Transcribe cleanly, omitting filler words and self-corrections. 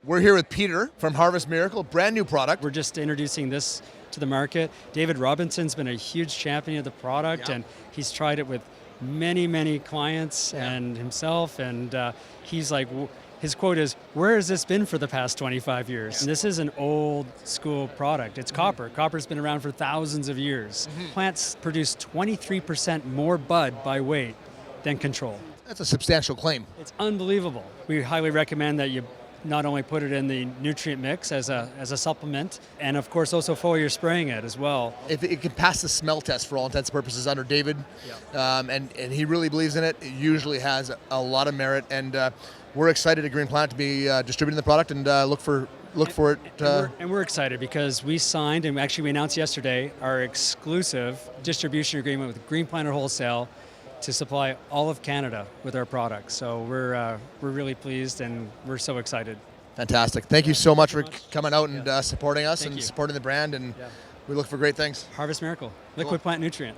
We're here with Peter from Harvest Miracle, brand new product. We're just introducing this to the market. David Robinson's been a huge champion of the product, and he's tried it with many clients and himself, and he's like, his quote is, "Where has this been for the past 25 years?" And this is an old school product. It's copper. Copper's been around for thousands of years. Plants produce 23% more bud by weight than control. That's a substantial claim. It's unbelievable. We highly recommend that you not only put it in the nutrient mix as a supplement, and of course also before you're spraying it as well. If it can pass the smell test for all intents and purposes under David, and he really believes in it, it usually has a lot of merit, and we're excited at GreenPlanet to be distributing the product and look for it. And we're excited because we signed, and actually we announced yesterday, our exclusive distribution agreement with GreenPlanet Wholesale to supply all of Canada with our products. So we're really pleased, and we're so excited. Fantastic. Thank you so much for coming out and supporting us and supporting the brand, and we look for great things. Harvest Miracle, liquid plant nutrient.